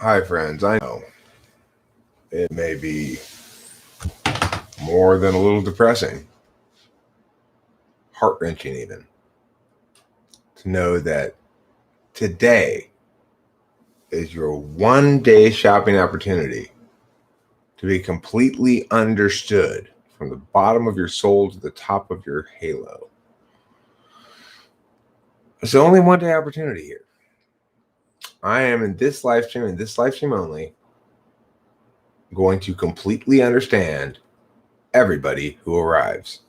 Hi, friends. I know it may be more than a little depressing, heart wrenching, even, to know that today is your 1 day shopping opportunity to be completely understood from the bottom of your soul to the top of your halo. It's only 1 day opportunity here. I am in this live stream, and this live stream only, going to completely understand everybody who arrives.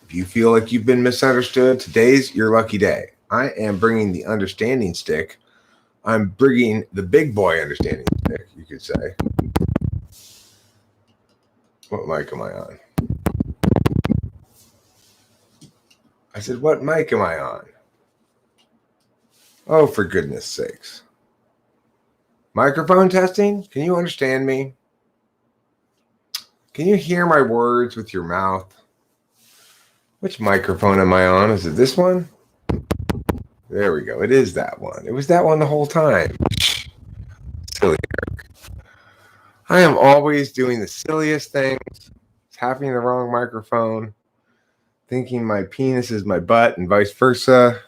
If you feel like you've been misunderstood, today's your lucky day. I am bringing the understanding stick. I'm bringing the big boy understanding stick, you could say. What mic am I on? I said, what mic am I on? Oh, for goodness sakes. Microphone testing? Can you understand me? Can you hear my words with your mouth? Which microphone am I on? Is it this one? There we go. It is that one. It was that one the whole time. Silly Eric. I am always doing the silliest things, tapping the wrong microphone, thinking my penis is my butt and vice versa.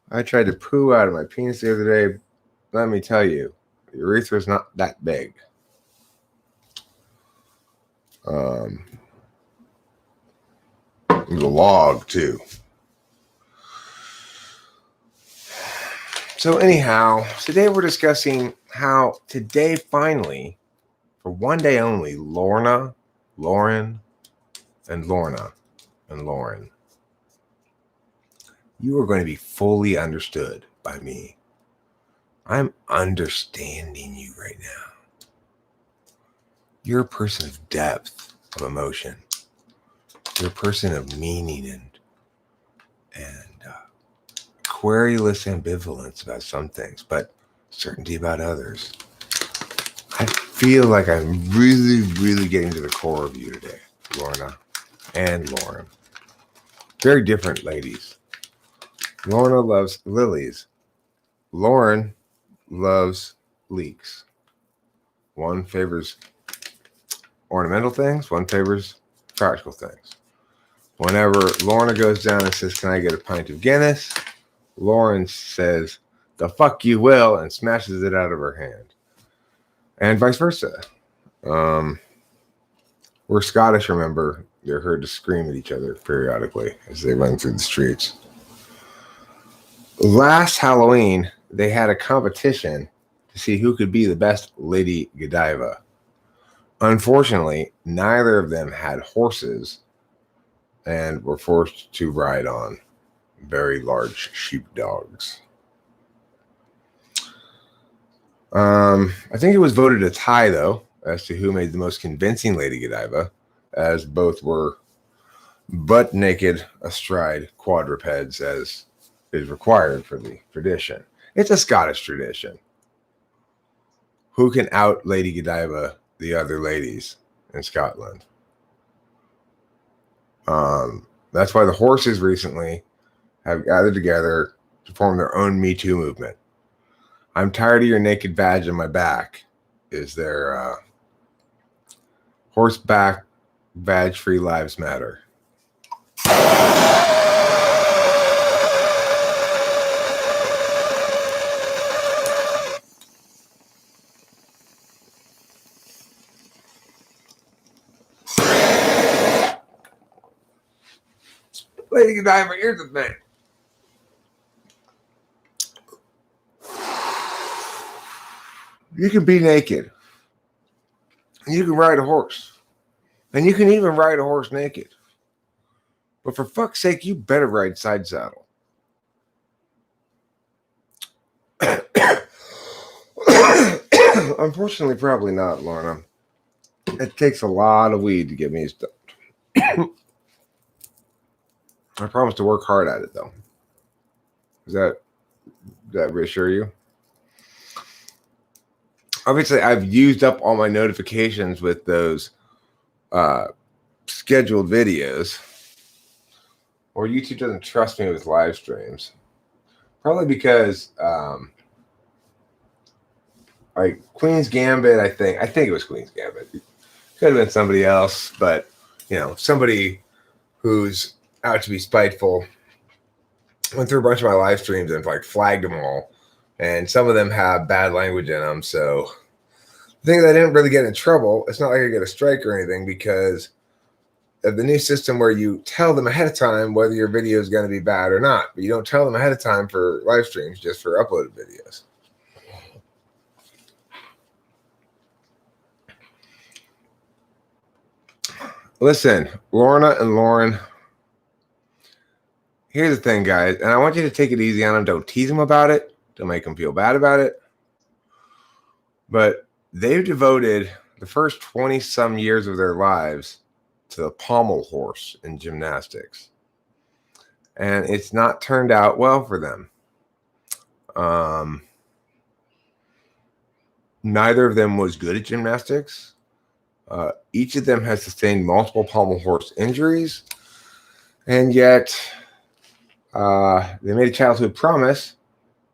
I tried to poo out of my penis the other day. Let me tell you, the urethra is not that big. It was a log, too. So anyhow, today we're discussing how today finally, for 1 day only, Lauren, and Lauren, you are going to be fully understood by me. I'm understanding you right now. You're a person of depth, of emotion. You're a person of meaning and querulous ambivalence about some things, but certainty about others. I feel like I'm really, really getting to the core of you today, Lorna and Lauren. Very different ladies. Lorna loves lilies. Lauren loves leeks. One favors ornamental things, one favors practical things. Whenever Lorna goes down and says, "Can I get a pint of Guinness?" Lauren says, "The fuck you will," and smashes it out of her hand. And vice versa. We're Scottish, remember. They're heard to scream at each other periodically as they run through the streets. Last Halloween, they had a competition to see who could be the best Lady Godiva. Unfortunately, neither of them had horses and were forced to ride on very large sheepdogs. I think it was voted a tie, though, as to who made the most convincing Lady Godiva, as both were butt naked astride quadrupeds, as is required for the tradition. It's a Scottish tradition. Who can out Lady Godiva the other ladies in Scotland? That's why the horses recently have gathered together to form their own Me Too movement. I'm tired of your naked badge on my back is their horseback badge-free lives matter. Lady Godiva, here's the thing. You can be naked. You can ride a horse. And you can even ride a horse naked. But for fuck's sake, you better ride side saddle. Unfortunately, probably not, Lorna. It takes a lot of weed to get me stumped. I promise to work hard at it, though. Does that reassure you? Obviously, I've used up all my notifications with those scheduled videos. Or YouTube doesn't trust me with live streams. Probably because like Queen's Gambit. I think it was Queen's Gambit. Could have been somebody else, but somebody who's out to be spiteful went through a bunch of my live streams and like flagged them all, and some of them have bad language in them. So the thing is, I didn't really get in trouble. It's not like I get a strike or anything because of the new system where you tell them ahead of time whether your video is going to be bad or not, but you don't tell them ahead of time for live streams, just for uploaded videos. Listen, Lorna and Lauren, here's the thing, guys, and I want you to take it easy on them. Don't tease them about it. Don't make them feel bad about it. But they've devoted the first 20-some years of their lives to the pommel horse in gymnastics. And it's not turned out well for them. Neither of them was good at gymnastics. Each of them has sustained multiple pommel horse injuries, and yet they made a childhood promise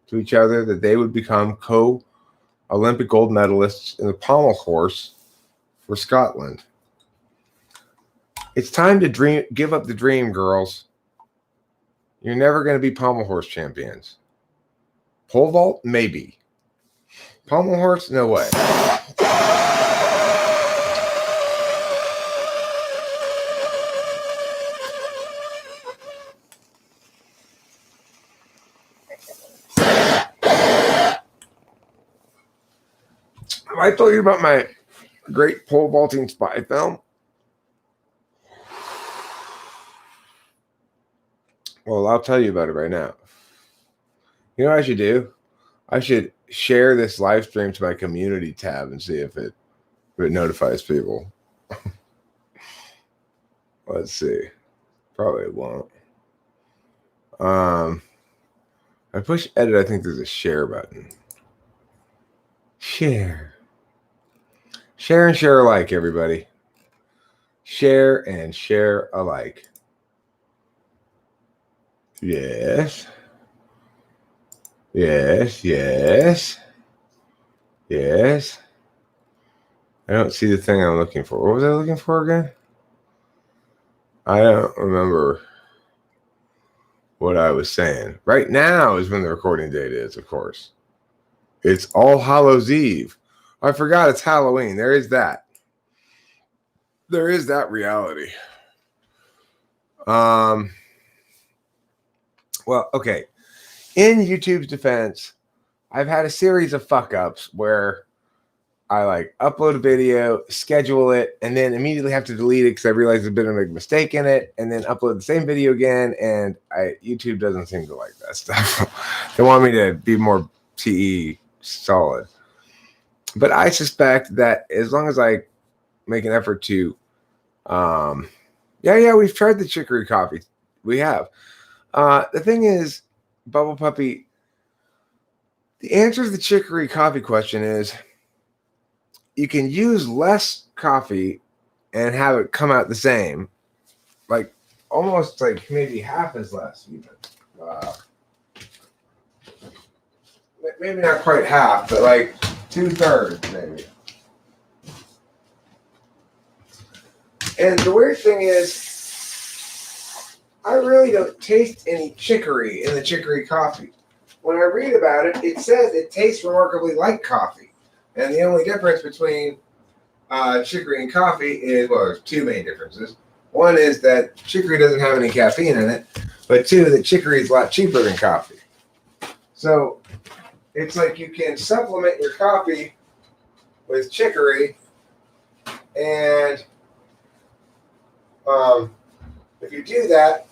to each other that they would become co-Olympic gold medalists in the pommel horse for Scotland. It's time to give up the dream, girls. You're never going to be pommel horse champions. Pole vault, maybe. Pommel horse, no way. I told you about my great pole vaulting spy film. Well, I'll tell you about it right now. You know what I should do? I should share this live stream to my community tab and see if it notifies people. Let's see. Probably it won't. I push edit. I think there's a share button. Share. Share and share alike, everybody. Share and share alike. Yes. Yes, yes. Yes. I don't see the thing I'm looking for. What was I looking for again? I don't remember what I was saying. Right now is when the recording date is, of course. It's All Hallows Eve. I forgot it's Halloween. There is that. There is that reality. Well, okay. In YouTube's defense, I've had a series of fuck-ups where I like upload a video, schedule it, and then immediately have to delete it because I realize there's been a big mistake in it, and then upload the same video again, and YouTube doesn't seem to like that stuff. They want me to be more TE solid. But I suspect that as long as I make an effort to, we've tried the chicory coffee. We have. The thing is, Bubble Puppy, the answer to the chicory coffee question is you can use less coffee and have it come out the same. Like almost like maybe half as less even. Maybe not quite half, but like 2/3 maybe. And the weird thing is, I really don't taste any chicory in the chicory coffee. When I read about it, it says it tastes remarkably like coffee. And the only difference between chicory and coffee is, well, there's two main differences. One is that chicory doesn't have any caffeine in it, but two, that chicory is a lot cheaper than coffee. So it's like you can supplement your coffee with chicory, and if you do that,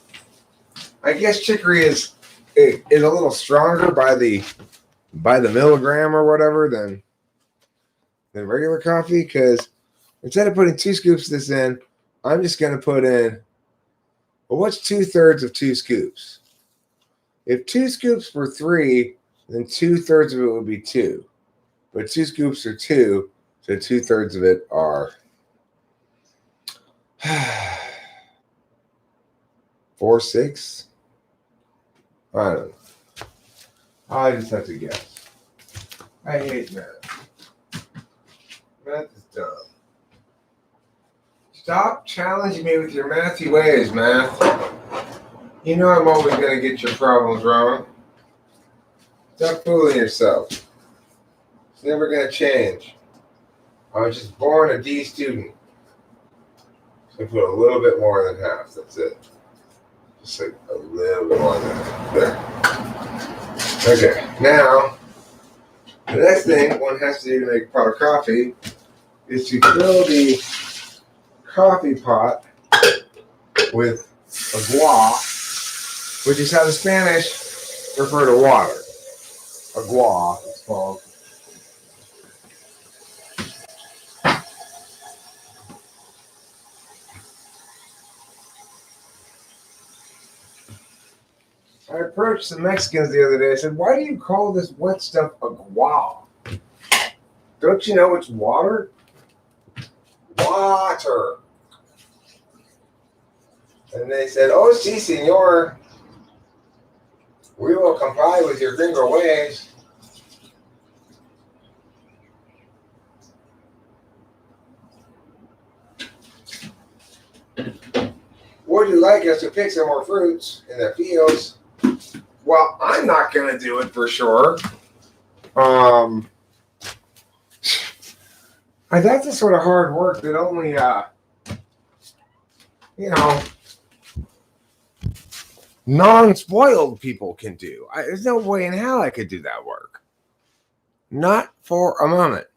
I guess chicory is a little stronger by the milligram or whatever than regular coffee, because instead of putting 2 scoops of this in, I'm just going to put in, well, what's 2/3 of 2 scoops? If 2 scoops were 3, then 2/3 of it would be 2. But 2 scoops are 2, so 2/3 of it are 4/6. I don't know. I just have to guess. I hate math. Math is dumb. Stop challenging me with your mathy ways, math. You know I'm always going to get your problems wrong. Stop fooling yourself. It's never going to change. I was just born a D student. So put a little bit more than half. That's it. Just like a little bit more than half. There. Okay. Now, the next thing one has to do to make a pot of coffee is to fill the coffee pot with agua, which is how the Spanish refer to water. Agua, it's called. I approached some Mexicans the other day. I said, "Why do you call this wet stuff agua? Don't you know it's water?" Water. And they said, "Oh, sí, señor. We will comply with your gringo ways." Would you like us to pick some more fruits in the fields? Well, I'm not going to do it for sure. That's the sort of hard work that only, non-spoiled people can do. There's no way in hell I could do that work. Not for a moment.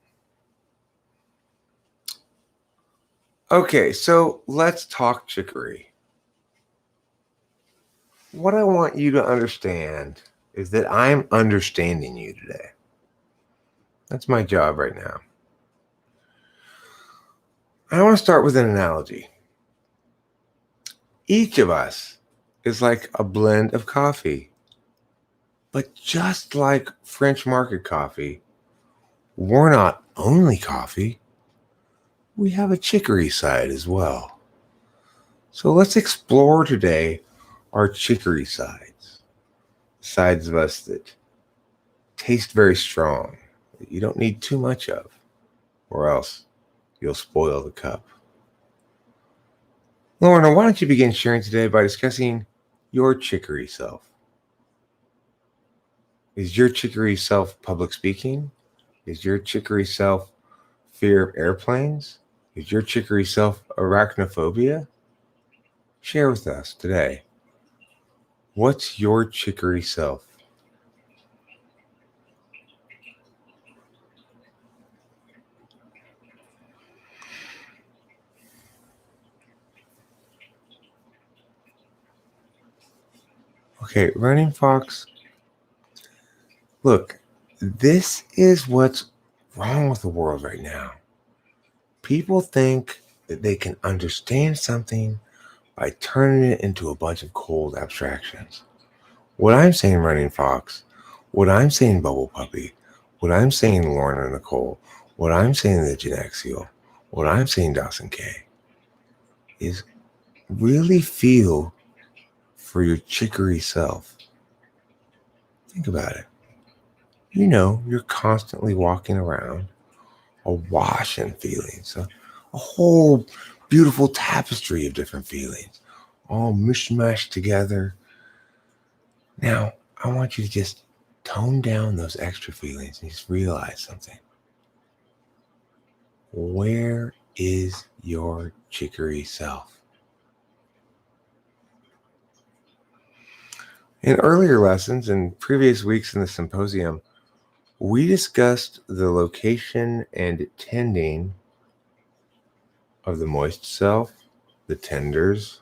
Okay, so let's talk chicory. What I want you to understand is that I'm understanding you today. That's my job right now. I want to start with an analogy. Each of us is like a blend of coffee. But just like French market coffee, we're not only coffee. We have a chicory side as well. So let's explore today our chicory sides. Sides of us that taste very strong, that you don't need too much of, or else you'll spoil the cup. Lorna, why don't you begin sharing today by discussing your chicory self? Is your chicory self public speaking? Is your chicory self fear of airplanes? Is your chicory self arachnophobia? Share with us today. What's your chicory self? Okay, Running Fox. Look, this is what's wrong with the world right now. People think that they can understand something by turning it into a bunch of cold abstractions. What I'm saying, Running Fox, what I'm saying, Bubble Puppy, what I'm saying, Lorna Nicole, what I'm saying, the Genexial, what I'm saying, Dawson K, is really feel for your chicory self. Think about it. You know, you're constantly walking around awash in feelings, a whole beautiful tapestry of different feelings, all mishmashed together. Now, I want you to just tone down those extra feelings and just realize something. Where is your chicory self? In earlier lessons and previous weeks in the symposium, we discussed the location and tending of the moist self, the tenders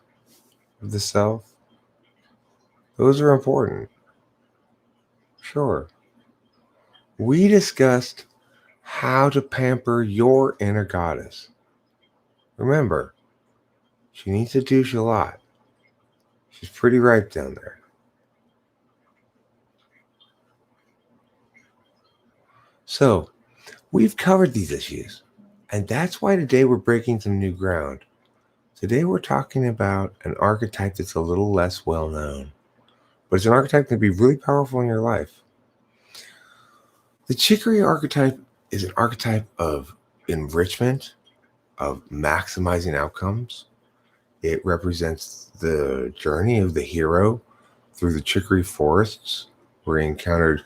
of the self. Those are important. Sure. We discussed how to pamper your inner goddess. Remember, she needs a douche a lot. She's pretty ripe down there. So, we've covered these issues, and that's why today we're breaking some new ground. Today we're talking about an archetype that's a little less well known, but it's an archetype that can be really powerful in your life. The chicory archetype is an archetype of enrichment, of maximizing outcomes. It represents the journey of the hero through the chicory forests, where he encountered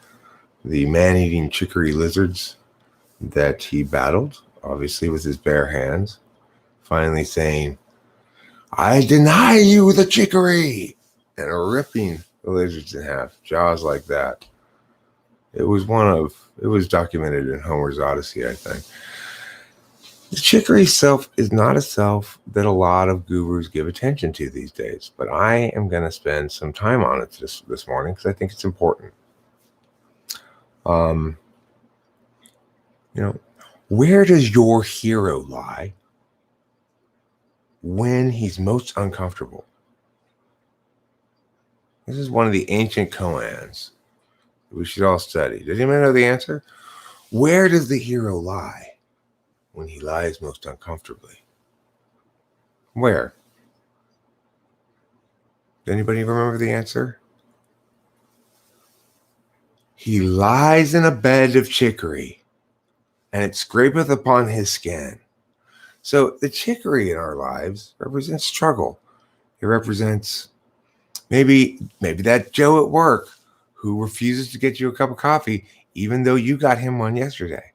the man-eating chicory lizards that he battled, obviously with his bare hands, finally saying, "I deny you the chicory," and ripping the lizards in half, jaws like that. It was documented in Homer's Odyssey, I think. The chicory self is not a self that a lot of gurus give attention to these days, but I am going to spend some time on it this morning because I think it's important. Where does your hero lie when he's most uncomfortable? This is one of the ancient koans we should all study. Does anyone know the answer? Where does the hero lie when he lies most uncomfortably? Where? Does anybody remember the answer? He lies in a bed of chicory, and it scrapeth upon his skin. So the chicory in our lives represents struggle. It represents maybe that Joe at work who refuses to get you a cup of coffee, even though you got him one yesterday.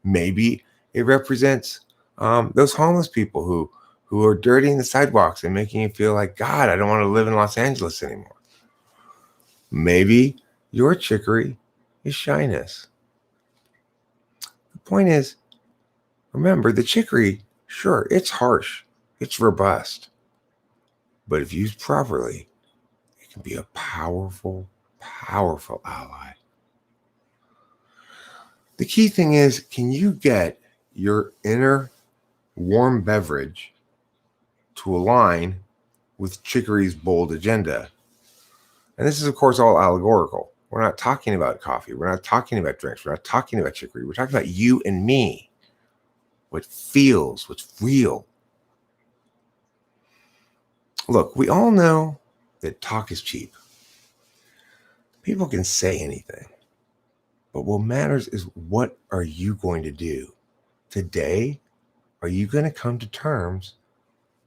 Maybe it represents those homeless people who are dirtying the sidewalks and making you feel like, God, I don't want to live in Los Angeles anymore. Maybe your chicory is shyness. The point is, remember, the chicory, sure, it's harsh, it's robust, but if used properly, it can be a powerful, powerful ally. The key thing is, can you get your inner warm beverage to align with chicory's bold agenda? And this is, of course, all allegorical. We're not talking about coffee. We're not talking about drinks. We're not talking about chicory. We're talking about you and me. What feels, what's real. Look, we all know that talk is cheap. People can say anything. But what matters is, what are you going to do? Today, are you going to come to terms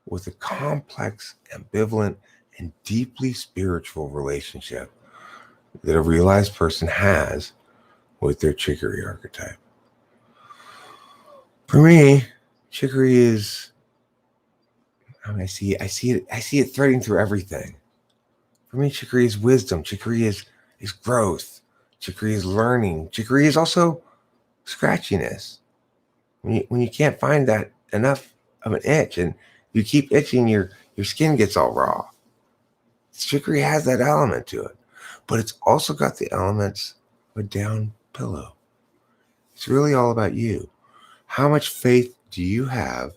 with a complex, ambivalent, and deeply spiritual relationship that a realized person has with their chicory archetype? For me, chicory is, I see it threading through everything. For me, chicory is wisdom. Chicory is growth. Chicory is learning. Chicory is also scratchiness. When you can't find that enough of an itch and you keep itching, your skin gets all raw. Chicory has that element to it, but it's also got the elements of a down pillow. It's really all about you. How much faith do you have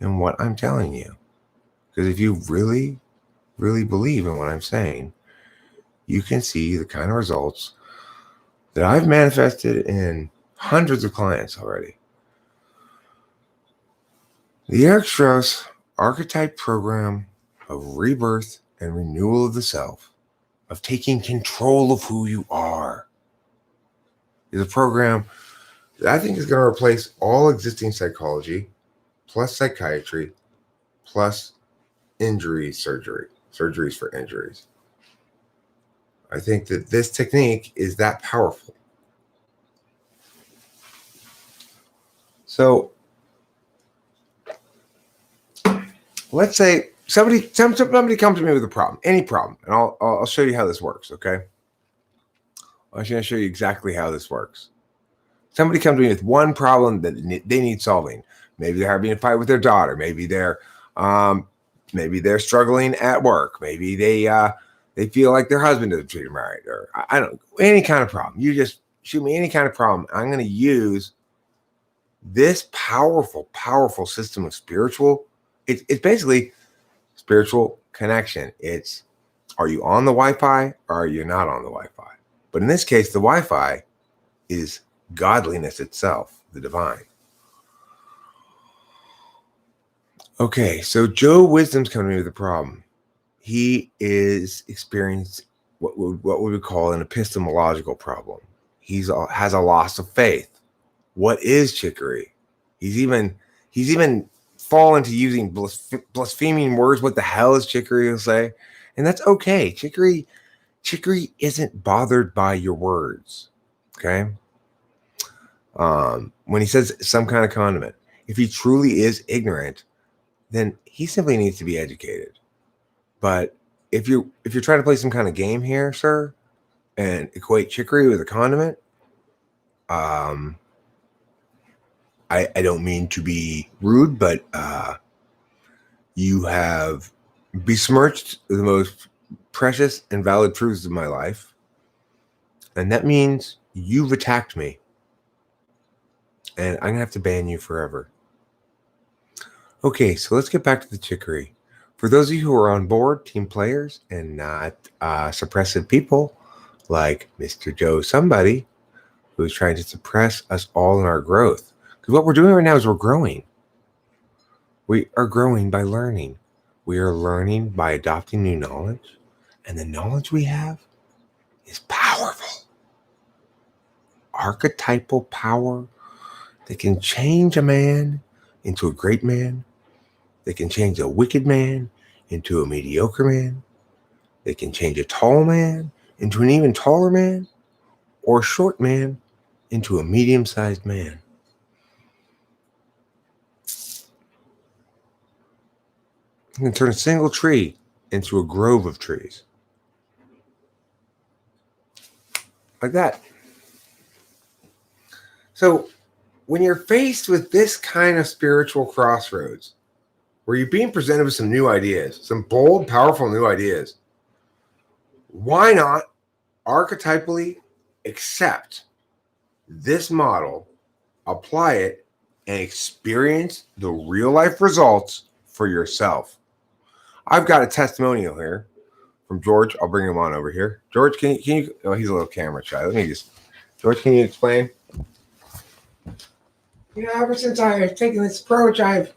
in what I'm telling you? Because if you really, really believe in what I'm saying, you can see the kind of results that I've manifested in hundreds of clients already. The Eric Strauss Archetype Program of Rebirth and Renewal of the Self, of taking control of who you are, is a program that I think is going to replace all existing psychology, plus psychiatry, plus surgeries for injuries. I think that this technique is that powerful. So let's say somebody comes to me with a problem, any problem, and I'll show you how this works, okay? I'm going to show you exactly how this works. Somebody comes to me with one problem that they need solving. Maybe they're having a fight with their daughter. Maybe they're struggling at work. Maybe they feel like their husband doesn't treat them right, or I don't know, any kind of problem. You just shoot me any kind of problem. I'm going to use this powerful, powerful system of spiritual. It's basically spiritual connection. It's, are you on the Wi-Fi or are you not on the Wi-Fi? But in this case, the Wi-Fi is godliness itself, the divine. Okay, so Joe Wisdom's coming to me with a problem. He is experiencing what we would call an epistemological problem. Has a loss of faith. What is chicory? He's even fallen to using blaspheming words. What the hell is Chicory will say? And that's okay. Chicory isn't bothered by your words. Okay. When he says some kind of condiment, if he truly is ignorant, then he simply needs to be educated. But if you're trying to play some kind of game here, sir, and equate chicory with a condiment, I don't mean to be rude, but you have besmirched the most precious and valid truths of my life, and that means you've attacked me, and I'm gonna have to ban you forever. Okay, so let's get back to the chicory. For those of you who are on board, team players, and not suppressive people like Mr. Joe somebody who's trying to suppress us all in our growth. Because what we're doing right now is we're growing. We are growing by learning. We are learning by adopting new knowledge. And the knowledge we have is powerful. Archetypal power that can change a man into a great man. They can change a wicked man into a mediocre man. They can change a tall man into an even taller man, or a short man into a medium-sized man. You can turn a single tree into a grove of trees. Like that. So when you're faced with this kind of spiritual crossroads, where you're being presented with some new ideas, some bold, powerful new ideas, why not archetypally accept this model, apply it, and experience the real life results for yourself? I've got a testimonial here from George. I'll bring him on over here. George, can you oh, he's a little camera shy. George, can you explain? Ever since I have taken this approach, I've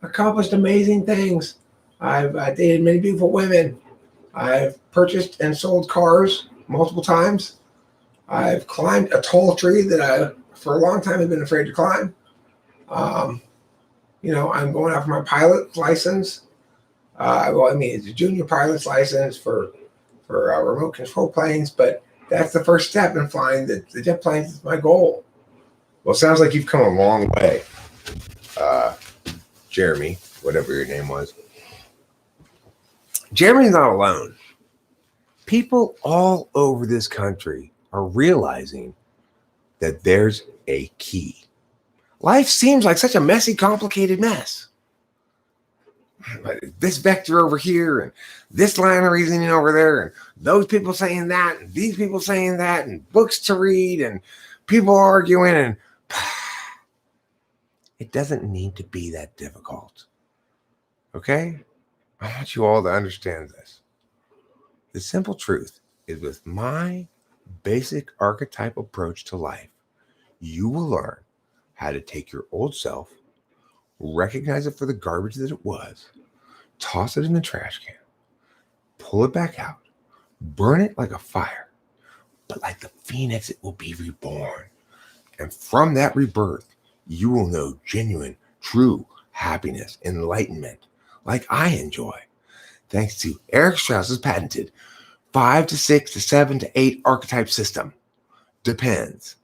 accomplished amazing things. I've dated many beautiful women. I've purchased and sold cars multiple times. I've climbed a tall tree that I, for a long time, have been afraid to climb. I'm going out for my pilot license. It's a junior pilot's license for remote control planes, but that's the first step in flying the jet planes is my goal. Well, it sounds like you've come a long way, Jeremy, whatever your name was. Jeremy's not alone. People all over this country are realizing that there's a key. Life seems like such a messy, complicated mess. This vector over here, and this line of reasoning over there, and those people saying that, and these people saying that, and books to read, and people arguing, and it doesn't need to be that difficult. Okay? I want you all to understand this. The simple truth is, with my basic archetype approach to life, you will learn how to take your old self, recognize it for the garbage that it was, toss it in the trash can, pull it back out, burn it like a fire, but like the phoenix, it will be reborn. And from that rebirth, you will know genuine, true happiness, enlightenment, like I enjoy, thanks to Eric Strauss's patented 5 to 6 to 7 to 8 archetype system. Depends.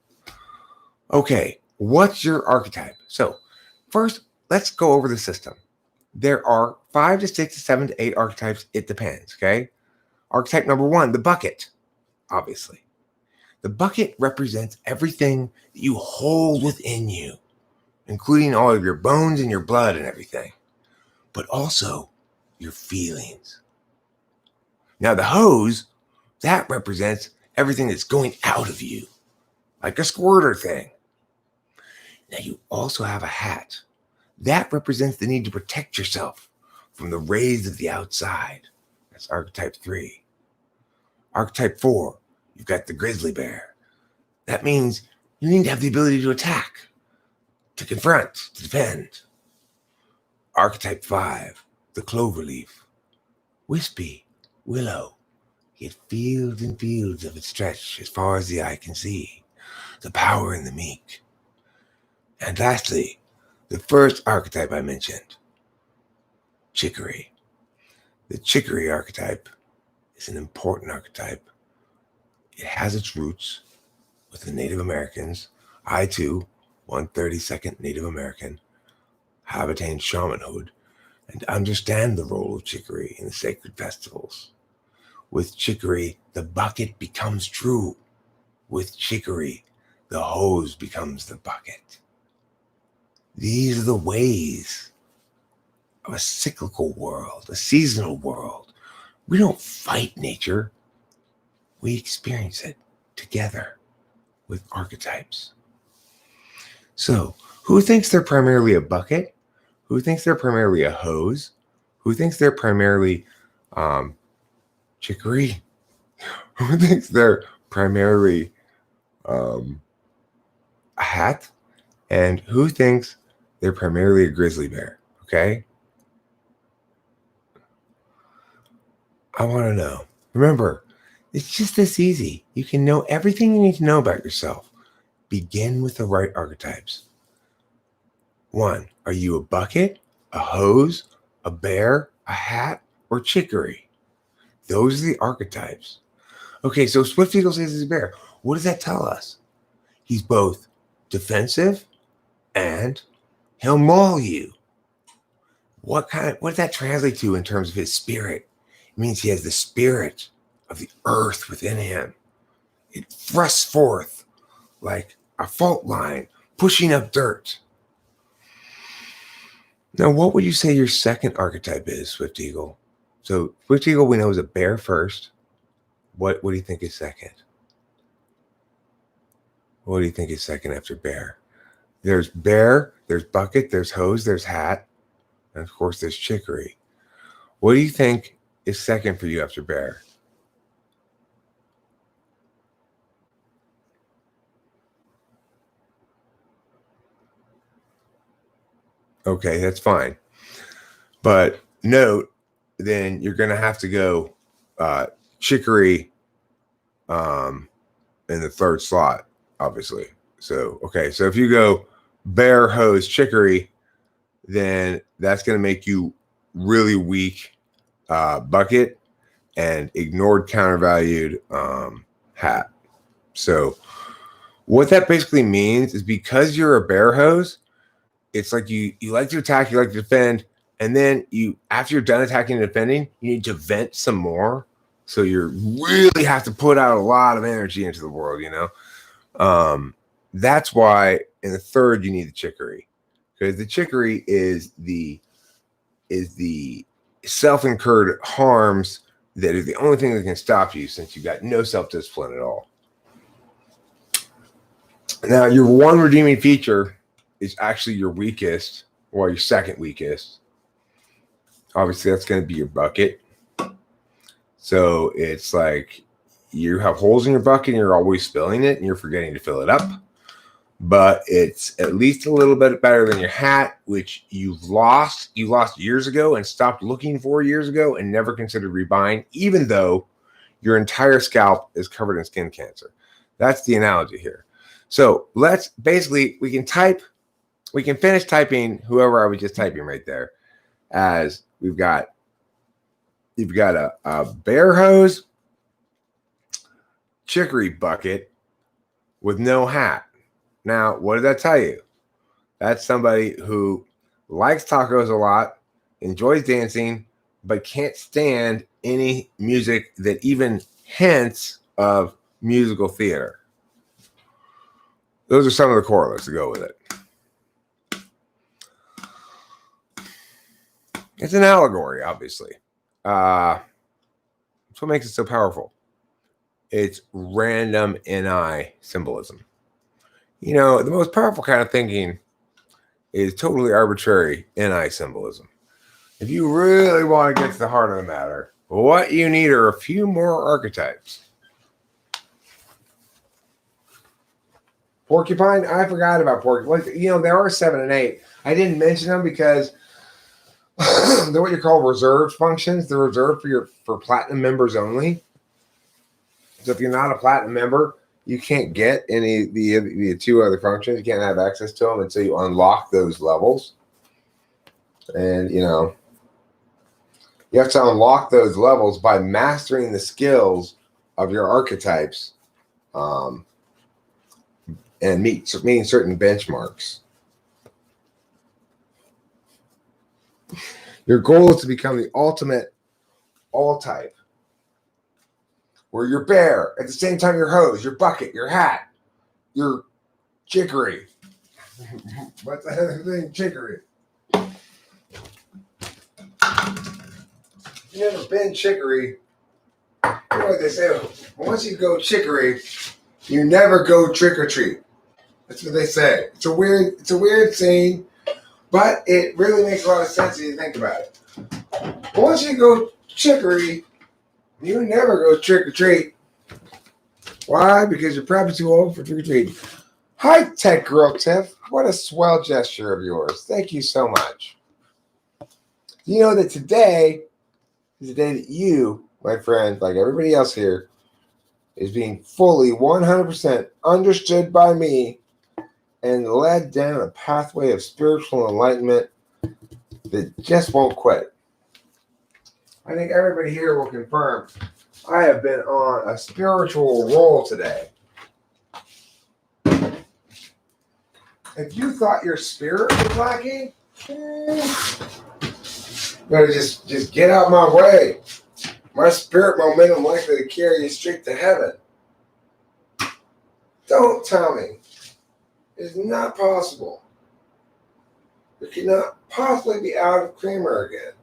Okay, what's your archetype? So first, let's go over the system. There are 5 to 6 to 7 to 8 archetypes. It depends, okay? Archetype number 1, the bucket, obviously. The bucket represents everything that you hold within you, including all of your bones and your blood and everything, but also your feelings. Now, the hose, that represents everything that's going out of you, like a squirter thing. Now, you also have a hat. That represents the need to protect yourself from the rays of the outside. That's archetype 3. Archetype 4, you've got the grizzly bear. That means you need to have the ability to attack, to confront, to defend. Archetype 5, the cloverleaf. Wispy, willow, yet fields and fields of it stretch as far as the eye can see. The power in the meek. And lastly, The first archetype I mentioned, chicory. The chicory archetype is an important archetype. It has its roots with the Native Americans. I, too, 132nd Native American, have attained shamanhood and understand the role of chicory in the sacred festivals. With chicory, the bucket becomes true. With chicory, the hose becomes the bucket. These are the ways of a cyclical world, a seasonal world. We don't fight nature. We experience it together with archetypes. So, who thinks they're primarily a bucket? Who thinks they're primarily a hose? Who thinks they're primarily chicory? Who thinks they're primarily a hat? And who thinks they're primarily a grizzly bear? Okay? I want to know. Remember, it's just this easy. You can know everything you need to know about yourself. Begin with the right archetypes. 1, are you a bucket, a hose, a bear, a hat, or chicory? Those are the archetypes. Okay, so Swift Eagle says he's a bear. What does that tell us? He's both defensive and he'll maul you. What does that translate to in terms of his spirit? It means he has the spirit of the earth within him. It thrusts forth like a fault line pushing up dirt. Now, what would you say your second archetype is, Swift Eagle? So Swift Eagle we know is a bear first. What do you think is second? What do you think is second after bear? There's bear, there's bucket, there's hose, there's hat, and of course there's chicory. What do you think is second for you after bear? Okay, that's fine. But note, then you're going to have to go chicory in the third slot, obviously. So, okay, so if you go bear, hose, chicory, then that's going to make you really weak bucket and ignored, countervalued hat. So what that basically means is because you're a bear hose, it's like you like to attack, you like to defend, and then after you're done attacking and defending, you need to vent some more. So you really have to put out a lot of energy into the world, That's why in the third you need the chicory, because the chicory is the self-incurred harms that are the only thing that can stop you, since you've got no self-discipline at all. Now, your one redeeming feature is actually your weakest, or your second weakest. Obviously, that's going to be your bucket. So it's like you have holes in your bucket and you're always spilling it and you're forgetting to fill it up. But it's at least a little bit better than your hat, which you lost years ago and stopped looking for years ago and never considered rebuying, even though your entire scalp is covered in skin cancer. That's the analogy here. So we can finish typing whoever I was just typing right there, as you've got a bear hose, chicory bucket with no hat. Now, what does that tell you? That's somebody who likes tacos a lot, enjoys dancing, but can't stand any music that even hints of musical theater. Those are some of the correlates to go with it. It's an allegory, obviously. That's what makes it so powerful. It's random NI symbolism. The most powerful kind of thinking is totally arbitrary NI symbolism. If you really want to get to the heart of the matter, what you need are a few more archetypes. Porcupine, I forgot about porcupine. There are 7 and 8. I didn't mention them because they're what you call reserved functions. They're reserved for platinum members only. So if you're not a platinum member, you can't get any the two other functions. You can't have access to them until you unlock those levels. And you have to unlock those levels by mastering the skills of your archetypes, and meeting certain benchmarks. Your goal is to become the ultimate all type, where you're bear at the same time you're hose, your bucket, your hat, your chicory. What's the other thing? Chicory. If you've never been chicory, you know what they say? Once you go chicory, you never go trick or treat. That's what they say. It's a weird saying, but it really makes a lot of sense if you think about it. Once you go chicory, you never go trick or treat. Why? Because you're probably too old for trick or treat. Hi, Tech Girl Tiff. What a swell gesture of yours. Thank you so much. You know that today is the day that you, my friend, like everybody else here, is being fully 100% understood by me and led down a pathway of spiritual enlightenment that just won't quit. I think everybody here will confirm I have been on a spiritual roll today. If you thought your spirit was lacking, better just get out of my way. My spirit momentum likely to carry you straight to heaven. Don't tell me. It's not possible. You cannot possibly be out of creamer again.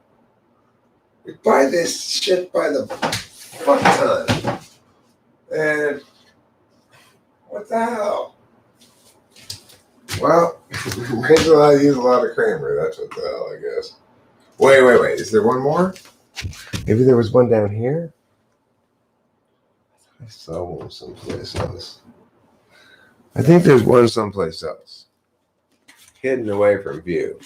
We buy this shit by the fuck ton. And what the hell? Well, Rachel, I use a lot of creamer. That's what the hell, I guess. Wait. Is there one more? Maybe there was one down here? I saw one someplace else. I think there's one someplace else. Hidden away from view.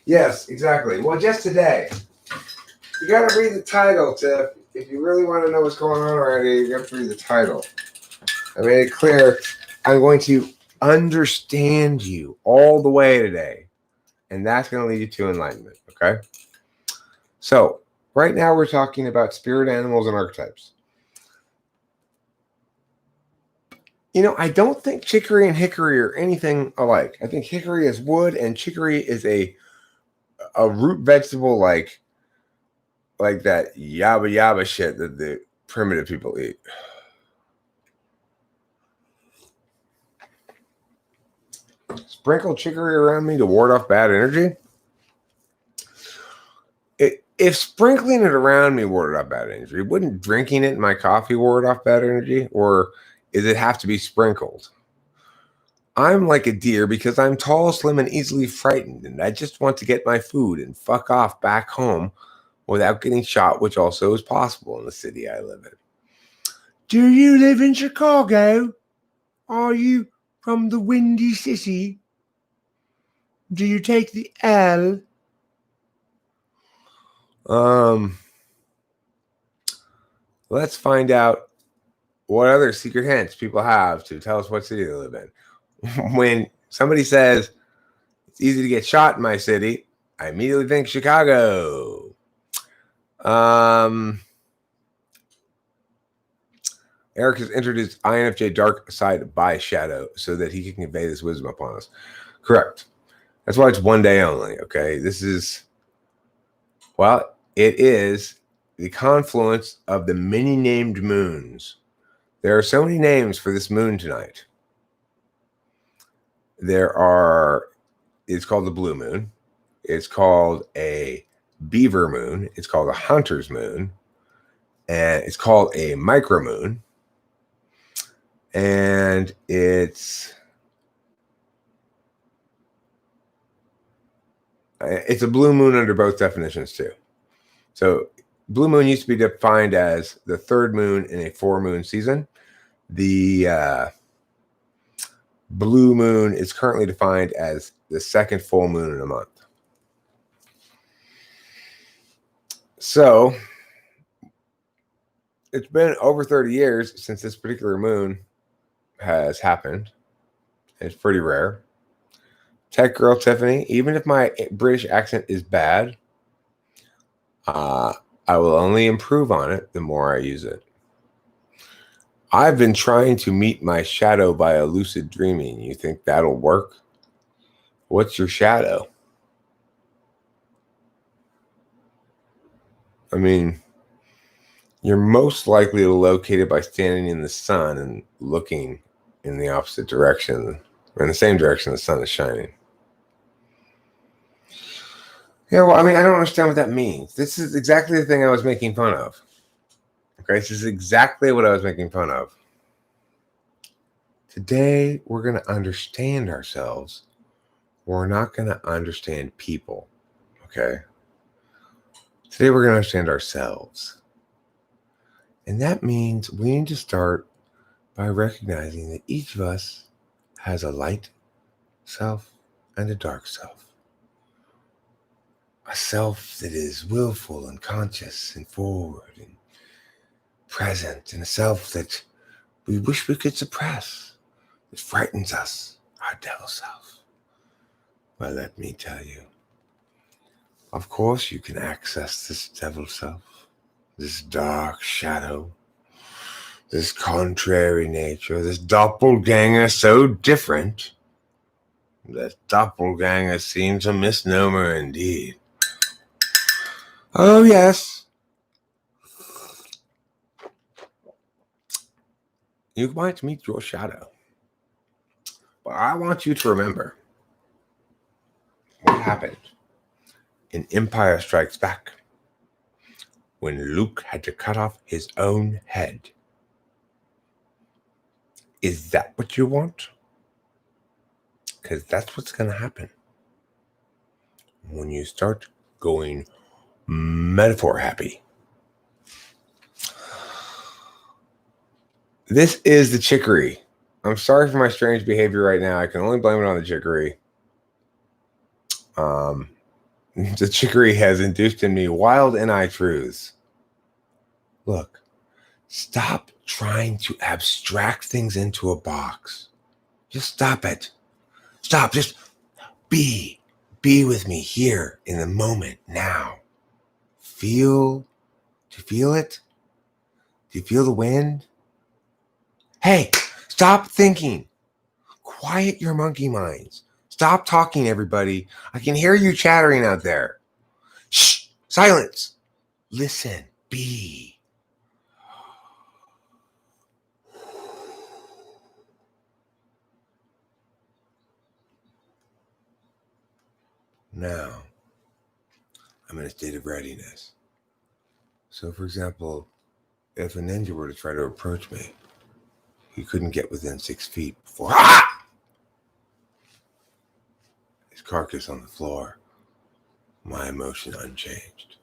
Yes, exactly. Well, just today. You got to read the title, Tiff. If you really want to know what's going on around here, you got to read the title. I made it clear. I'm going to understand you all the way today. And that's going to lead you to enlightenment, okay? So, right now we're talking about spirit animals and archetypes. I don't think chicory and hickory are anything alike. I think hickory is wood and chicory is a root vegetable like that yabba shit that the primitive people eat. Sprinkle chicory around me to ward off bad energy? If sprinkling it around me warded off bad energy, wouldn't drinking it in my coffee ward off bad energy? Or does it have to be sprinkled? I'm like a deer because I'm tall, slim, and easily frightened, and I just want to get my food and fuck off back home without getting shot, which also is possible in the city I live in. Do you live in Chicago? Are you from the Windy City? Do you take the L? Let's find out what other secret hints people have to tell us what city they live in. When somebody says it's easy to get shot in my city, I immediately think Chicago. Eric has introduced INFJ dark side by shadow so that he can convey this wisdom upon us. Correct. That's why it's one day only, okay? It is the confluence of the many named moons. There are so many names for this moon tonight. It's called the blue moon. It's called a beaver moon. It's called a hunter's moon. And it's called a micro moon. And it's a blue moon under both definitions too. So blue moon used to be defined as the third moon in a 4-moon season. The blue moon is currently defined as the second full moon in a month. So it's been over 30 years since this particular moon has happened. It's pretty rare. Tech girl Tiffany, even if my British accent is bad, I will only improve on it the more I use it. I've been trying to meet my shadow via lucid dreaming. You think that'll work? What's your shadow? I mean, you're most likely to locate it by standing in the sun and looking in the opposite direction, or in the same direction the sun is shining. Yeah, well, I mean, I don't understand what that means. This is exactly the thing I was making fun of. Okay, this is exactly what I was making fun of. Today, we're going to understand ourselves. We're not going to understand people. Okay? Today, we're going to understand ourselves. And that means we need to start by recognizing that each of us has a light self and a dark self. A self that is willful and conscious and forward and present, and a self that we wish we could suppress. It frightens us, our devil self. Well, let me tell you, of course you can access this devil self, this dark shadow, this contrary nature, this doppelganger so different that doppelganger seems a misnomer indeed. Oh, yes. You might meet your shadow. But I want you to remember what happened in Empire Strikes Back when Luke had to cut off his own head. Is that what you want? Because that's what's going to happen when you start going metaphor happy. This is the chicory. I'm sorry for my strange behavior right now. I can only blame it on the chicory. The chicory has induced in me wild and truths. Look, stop trying to abstract things into a box. Just stop it. Stop. Just be. Be with me here in the moment now. Do you feel it? Do you feel the wind? Hey, stop thinking. Quiet your monkey minds. Stop talking, everybody. I can hear you chattering out there. Shh, silence. Listen, be. Now, I'm in a state of readiness. So, for example, if a ninja were to try to approach me, he couldn't get within 6 feet before his carcass on the floor. My emotion unchanged.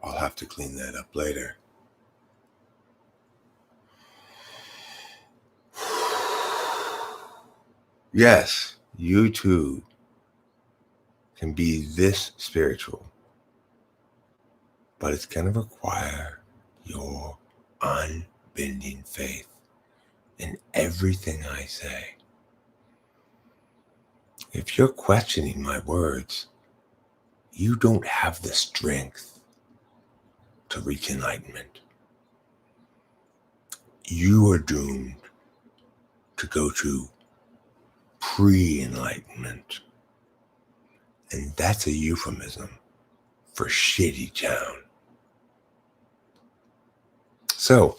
I'll have to clean that up later. Yes, you too can be this spiritual, but it's going to require your unbending faith in everything I say. If you're questioning my words, you don't have the strength to reach enlightenment. You are doomed to go to pre-enlightenment. And that's a euphemism for shitty town. So,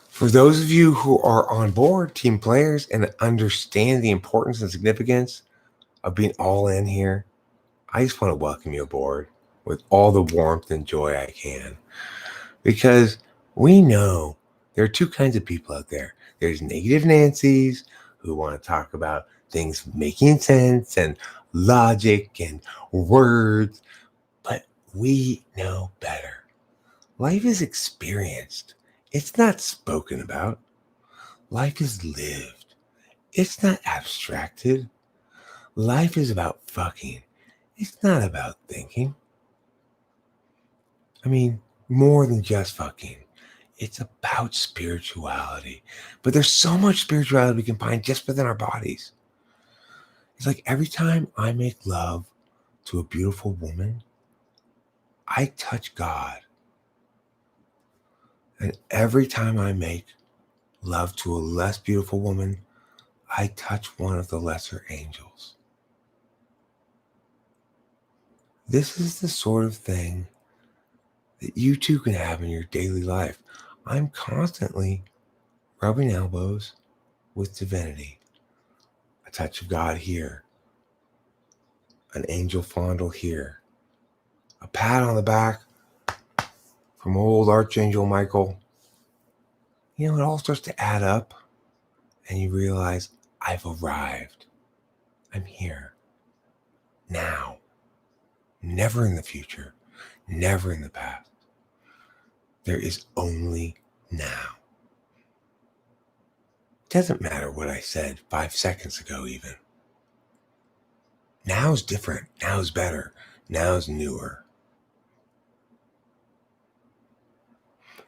for those of you who are on board, team players, and understand the importance and significance of being all in here, I just want to welcome you aboard with all the warmth and joy I can. Because we know there are two kinds of people out there. There's negative Nancy's who want to talk about things making sense and logic and words, but we know better. Life is experienced. It's not spoken about. Life is lived. It's not abstracted. Life is about fucking. It's not about thinking. I mean, more than just fucking. It's about spirituality. But there's so much spirituality we can find just within our bodies. It's like every time I make love to a beautiful woman, I touch God. And every time I make love to a less beautiful woman, I touch one of the lesser angels. This is the sort of thing that you too can have in your daily life. I'm constantly rubbing elbows with divinity. A touch of God here, an angel fondle here, a pat on the back from old Archangel Michael. You know, it all starts to add up, and you realize I've arrived. I'm here. Now. Never in the future. Never in the past. There is only now. It doesn't matter what I said 5 seconds ago, even. Now's different. Now's better. Now's newer.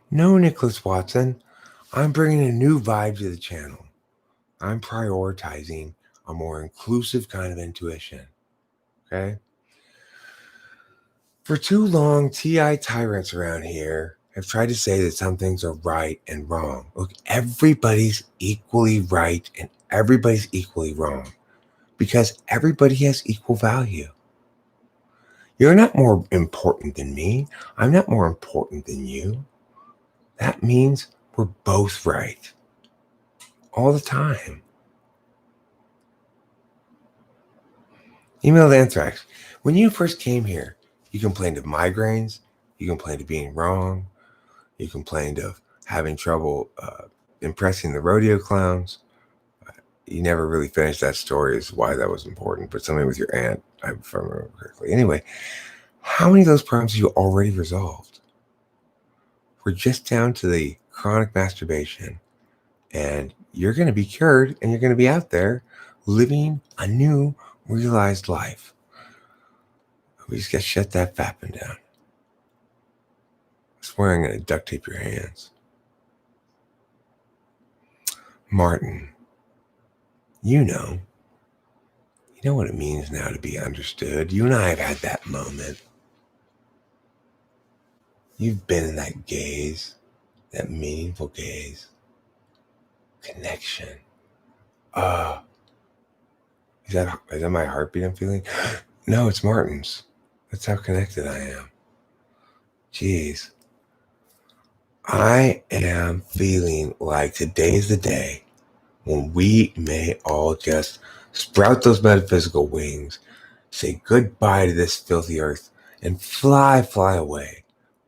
No, Nicholas Watson, I'm bringing a new vibe to the channel. I'm prioritizing a more inclusive kind of intuition. Okay? For too long, TI tyrants around here have tried to say that some things are right and wrong. Look, everybody's equally right and everybody's equally wrong because everybody has equal value. You're not more important than me. I'm not more important than you. That means we're both right all the time. Emailed Anthrax. When you first came here, you complained of migraines. You complained of being wrong. You complained of having trouble impressing the rodeo clowns. You never really finished that story as why that was important, but something with your aunt, if I remember correctly. Anyway, how many of those problems have you already resolved? We're just down to the chronic masturbation, and you're going to be cured, and you're going to be out there living a new, realized life. We just got to shut that fapping down. I swear I'm going to duct tape your hands. Martin, you know what it means now to be understood. You and I have had that moment. You've been in that gaze, that meaningful gaze, connection. Is that my heartbeat I'm feeling? No, it's Martin's. That's how connected I am. Jeez. I am feeling like today's the day when we may all just sprout those metaphysical wings, say goodbye to this filthy earth, and fly away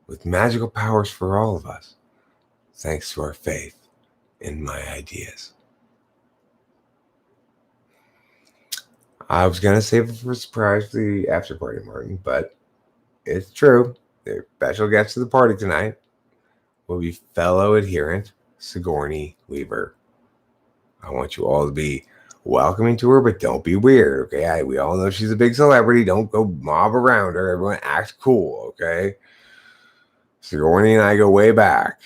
with magical powers for all of us, thanks to our faith in my ideas. I was going to save it for a surprise for the after party, Martin, but it's true. The special guest of the party tonight will be fellow adherent Sigourney Weaver. I want you all to be welcoming to her, but don't be weird, okay? We all know she's a big celebrity. Don't go mob around her. Everyone act cool, okay? Sigourney and I go way back.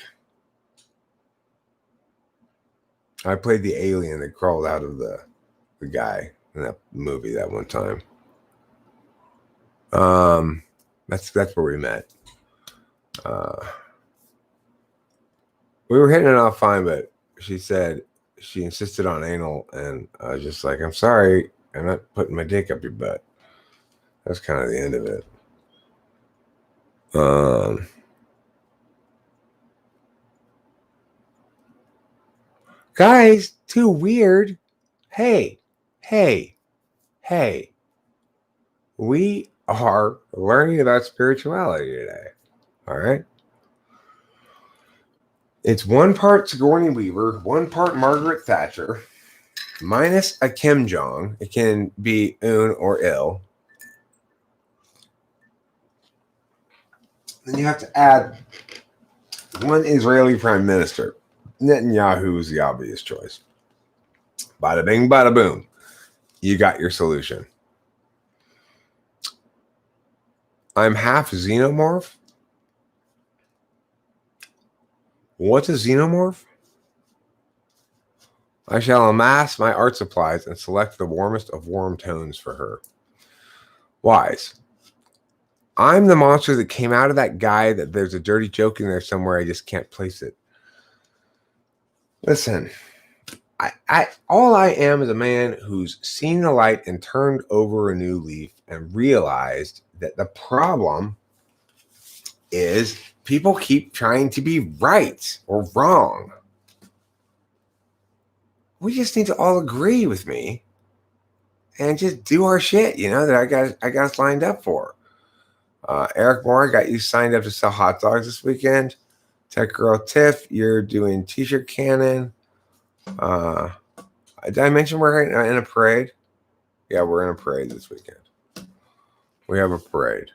I played the alien that crawled out of the guy in that movie that one time. That's where we met. We were hitting it off fine, but she said she insisted on anal, and I was just like, I'm sorry, I'm not putting my dick up your butt. That's kind of the end of it. Guys, too weird. Hey. We are learning about spirituality today. All right. It's one part Sigourney Weaver, one part Margaret Thatcher, minus a Kim Jong. It can be un or ill. Then you have to add one Israeli prime minister. Netanyahu is the obvious choice. Bada bing, bada boom. You got your solution. I'm half xenomorph. What's a xenomorph? I shall amass my art supplies and select the warmest of warm tones for her. Wise. I'm the monster that came out of that guy that there's a dirty joke in there somewhere. I just can't place it. Listen, all I am is a man who's seen the light and turned over a new leaf and realized that the problem is people keep trying to be right or wrong. We just need to all agree with me and just do our shit, that I got us lined up for. Eric Moore, I got you signed up to sell hot dogs this weekend. Tech Girl Tiff, you're doing T-shirt cannon. Did I mention we're in a parade? Yeah, we're in a parade this weekend. We have a parade.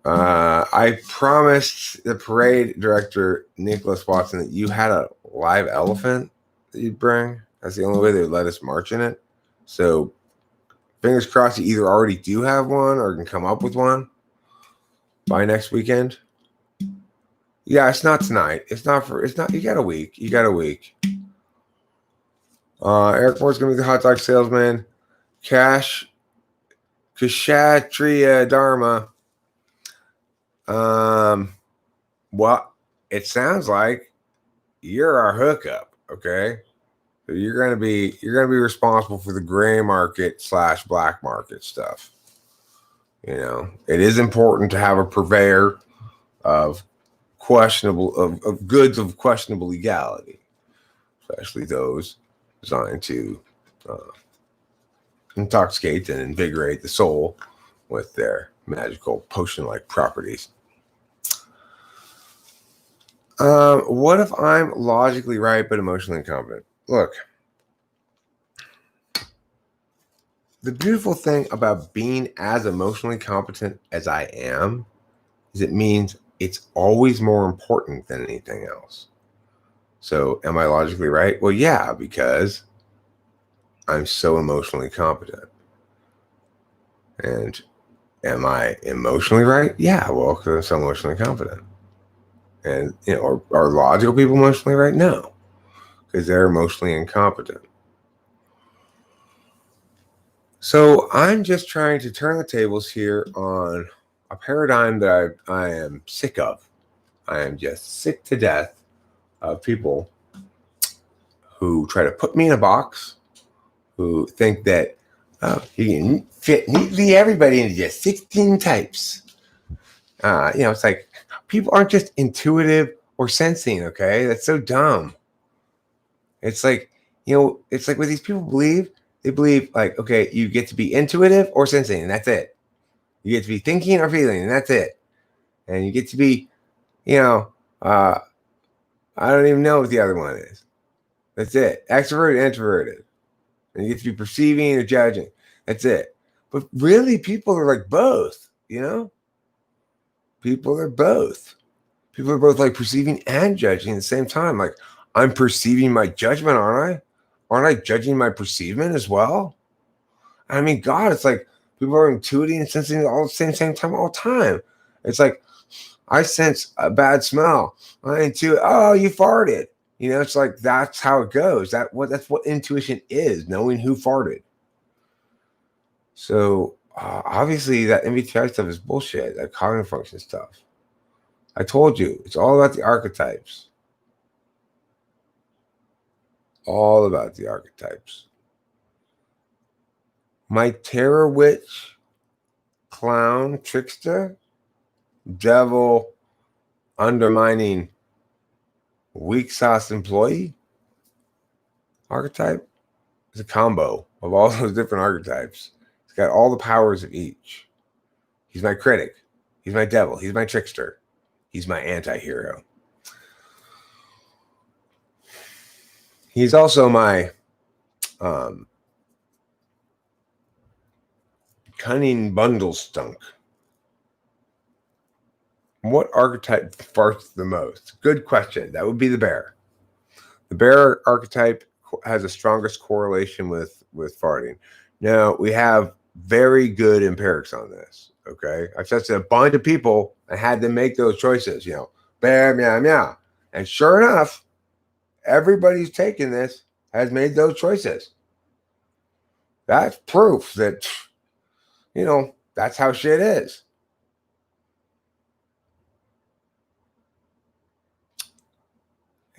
I promised the parade director, Nicholas Watson, that you had a live elephant that you'd bring. That's the only way they would let us march in it. So fingers crossed you either already do have one or can come up with one by next weekend. Yeah, it's not tonight. You got a week. Eric Moore's gonna be the hot dog salesman. Kshatriya Dharma. Well, it sounds like you're our hookup, okay? So you're gonna be responsible for the gray market / black market stuff. It is important to have a purveyor of goods of questionable legality, especially those designed to intoxicate and invigorate the soul with their magical potion-like properties. What if I'm logically right but emotionally incompetent? Look, the beautiful thing about being as emotionally competent as I am is it means it's always more important than anything else. So am I logically right? Well, yeah, because I'm so emotionally competent. And am I emotionally right? Yeah, well, because I'm so emotionally competent. And, are logical people emotionally right? No, because they're emotionally incompetent. So I'm just trying to turn the tables here on a paradigm that I am sick of. I am just sick to death of people who try to put me in a box, who think that you can fit neatly everybody into just 16 types. It's like people aren't just intuitive or sensing, okay? That's so dumb. It's like, it's like what these people believe. They believe like, okay, you get to be intuitive or sensing, and that's it. You get to be thinking or feeling, and that's it. And you get to be, I don't even know what the other one is. That's it. Extroverted, introverted. And you get to be perceiving or judging. That's it. But really, people are like both, People are both. People are both like perceiving and judging at the same time. Like, I'm perceiving my judgment, aren't I? Aren't I judging my perceivement as well? I mean, God, it's like people are intuiting and sensing all at the same time all the time. It's like, I sense a bad smell. I intuit, oh, you farted. It's like that's how it goes. That's what intuition is, knowing who farted. So obviously that MBTI stuff is bullshit, that cognitive function stuff. I told you, it's all about the archetypes. All about the archetypes. My terror witch, clown, trickster, devil, undermining, weak sauce employee archetype is a combo of all those different archetypes. It's got all the powers of each. He's my critic. He's my devil. He's my trickster. He's my anti-hero. He's also my cunning bundle stunk. What archetype farts the most? Good question. That would be the bear. The bear archetype has the strongest correlation with farting. Now, we have very good empirics on this, okay? I've tested a bunch of people and had them make those choices, bear, meow, meow. And sure enough, everybody who's taken this has made those choices. That's proof that, that's how shit is.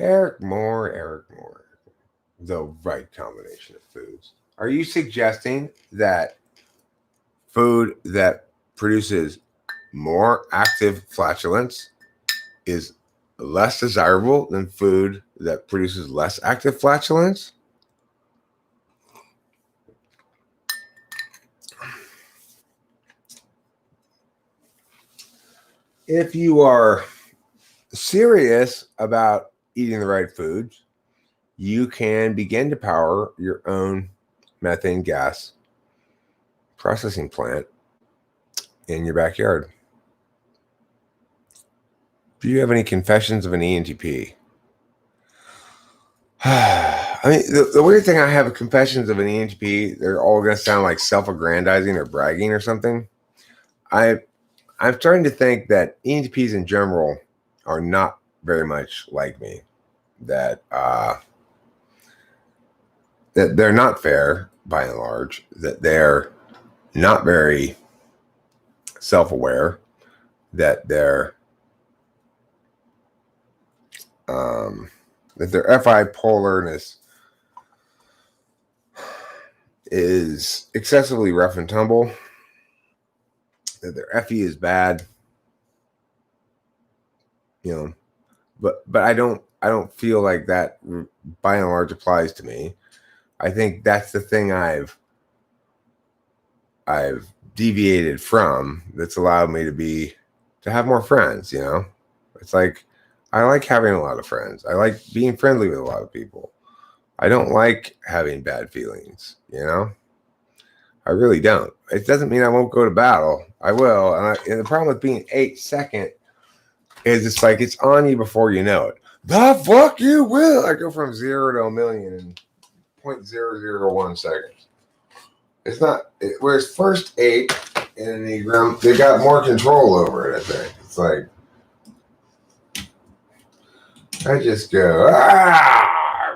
Eric Moore. The right combination of foods. Are you suggesting that food that produces more active flatulence is less desirable than food that produces less active flatulence? If you are serious about eating the right foods, you can begin to power your own methane gas processing plant in your backyard. Do you have any confessions of an ENTP? I mean, the weird thing, I have confessions of an ENTP, they're all going to sound like self-aggrandizing or bragging or something. I'm starting to think that ENTPs in general are not very much like me. That they're not fair by and large. That they're not very self-aware. That their FI polarness is excessively rough and tumble. That their FE is bad. But I don't feel like that by and large applies to me. I think that's the thing I've deviated from that's allowed me to have more friends. It's like I like having a lot of friends. I like being friendly with a lot of people. I don't like having bad feelings. I really don't. It doesn't mean I won't go to battle. I will. And the problem with being 8-second is it's like it's on you before you know it. The fuck you will. I go from 0 to a million in 0.001 seconds. It's not. Whereas first 8 in an Enneagram, they got more control over it. I think it's like I just go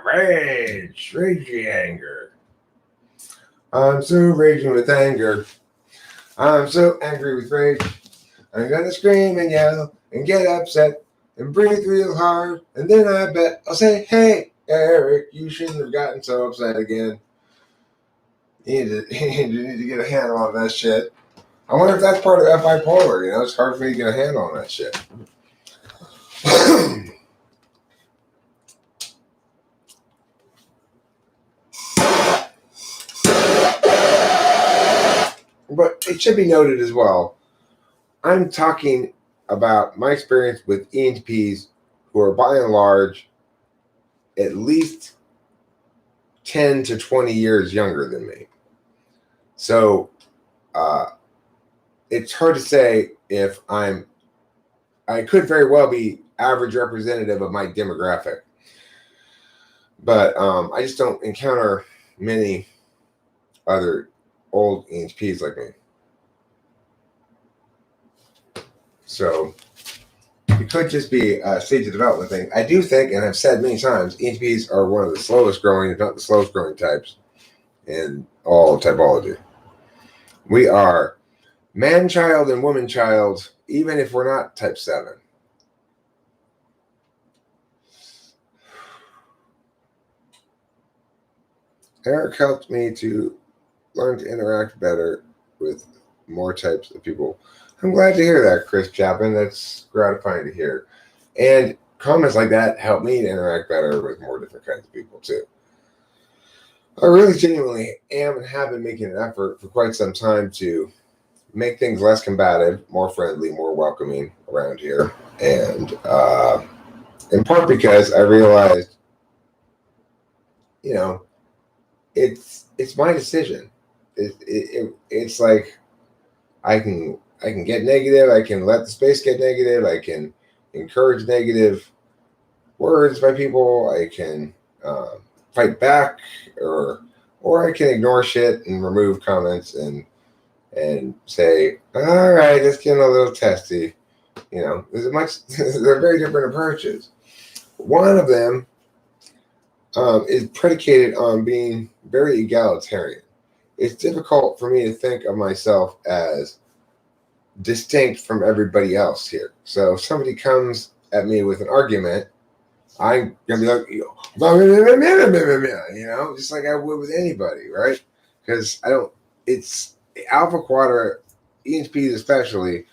ragey anger. I'm so raging with anger. I'm so angry with rage. I'm gonna scream and yell and get upset and breathe real hard, and then I bet I'll say, "Hey, Eric, you shouldn't have gotten so upset again. You need to get a handle on that shit." I wonder if that's part of that bipolar. It's hard for me to get a handle on that shit. But it should be noted as well, I'm talking about my experience with ENTPs who are by and large at least 10 to 20 years younger than me. So it's hard to say if I could very well be average representative of my demographic. But I just don't encounter many other old ENTPs like me. So it could just be a stage of development thing. I do think, and I've said many times, ENTPs are one of the slowest growing, if not the slowest growing types in all typology. We are man-child and woman-child, even if we're not type 7. Eric helped me to learn to interact better with more types of people. I'm glad to hear that, Chris Chapin. That's gratifying to hear. And comments like that help me to interact better with more different kinds of people, too. I really genuinely am and have been making an effort for quite some time to make things less combative, more friendly, more welcoming around here. And in part because I realized, it's my decision. It's like I can get negative. I can let the space get negative. I can encourage negative words by people. I can fight back, or I can ignore shit and remove comments and say, all right, it's getting a little testy. They're very different approaches. one of them is predicated on being very egalitarian. It's difficult for me to think of myself as distinct from everybody else here. So if somebody comes at me with an argument, I'm gonna be like, you know, just like I would with anybody, right? Because I don't. It's Alpha Quadra, ESPs especially.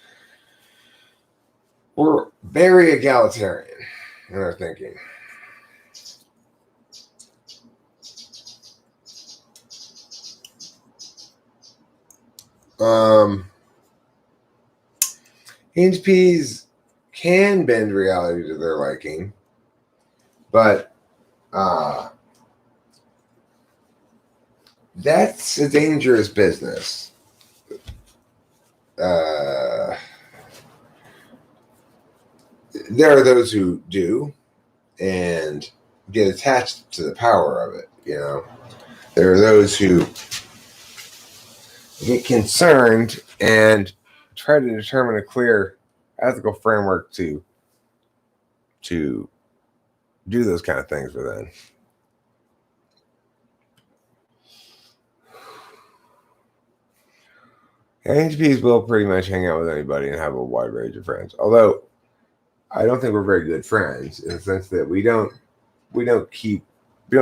We're very egalitarian in our thinking. ESPs can bend reality to their liking, but that's a dangerous business. There are those who do and get attached to the power of it. You know, there are those who get concerned and try to determine a clear ethical framework to do those kind of things within. HPs will pretty much hang out with anybody and have a wide range of friends. Although I don't think we're very good friends in the sense that we don't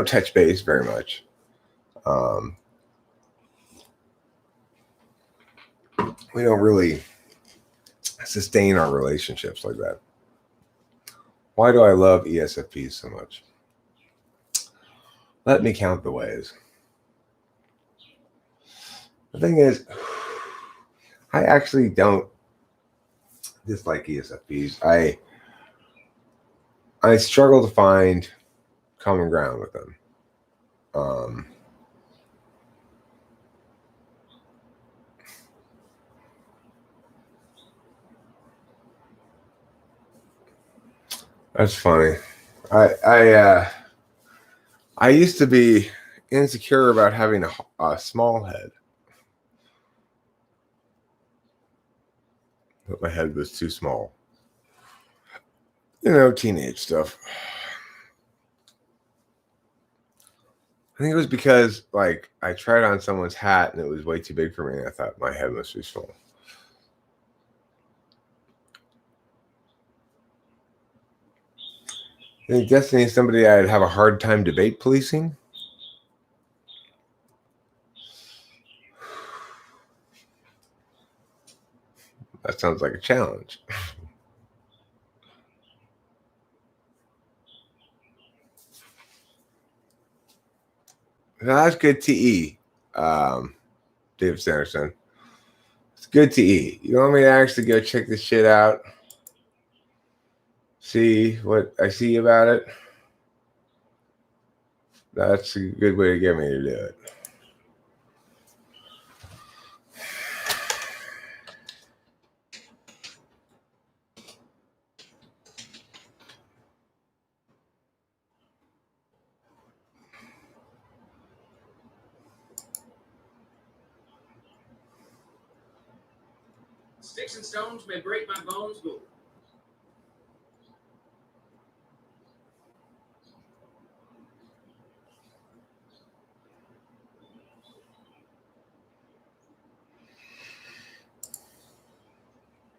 touch base very much. We don't really sustain our relationships like that. Why do I love ESFPs so much? Let me count the ways. The thing is, I actually don't dislike ESFPs. I struggle to find common ground with them. That's funny. I used to be insecure about having a small head. But my head was too small. You know, teenage stuff. I think it was because, like, I tried on someone's hat and it was way too big for me. And I thought my head must be small. I think Destiny is somebody I'd have a hard time debate policing. That sounds like a challenge. That's good TE, David Sanderson. It's good TE. You want me to actually go check this shit out? See what I see about it? That's a good way to get me to do it. Sticks and stones may break my bones, but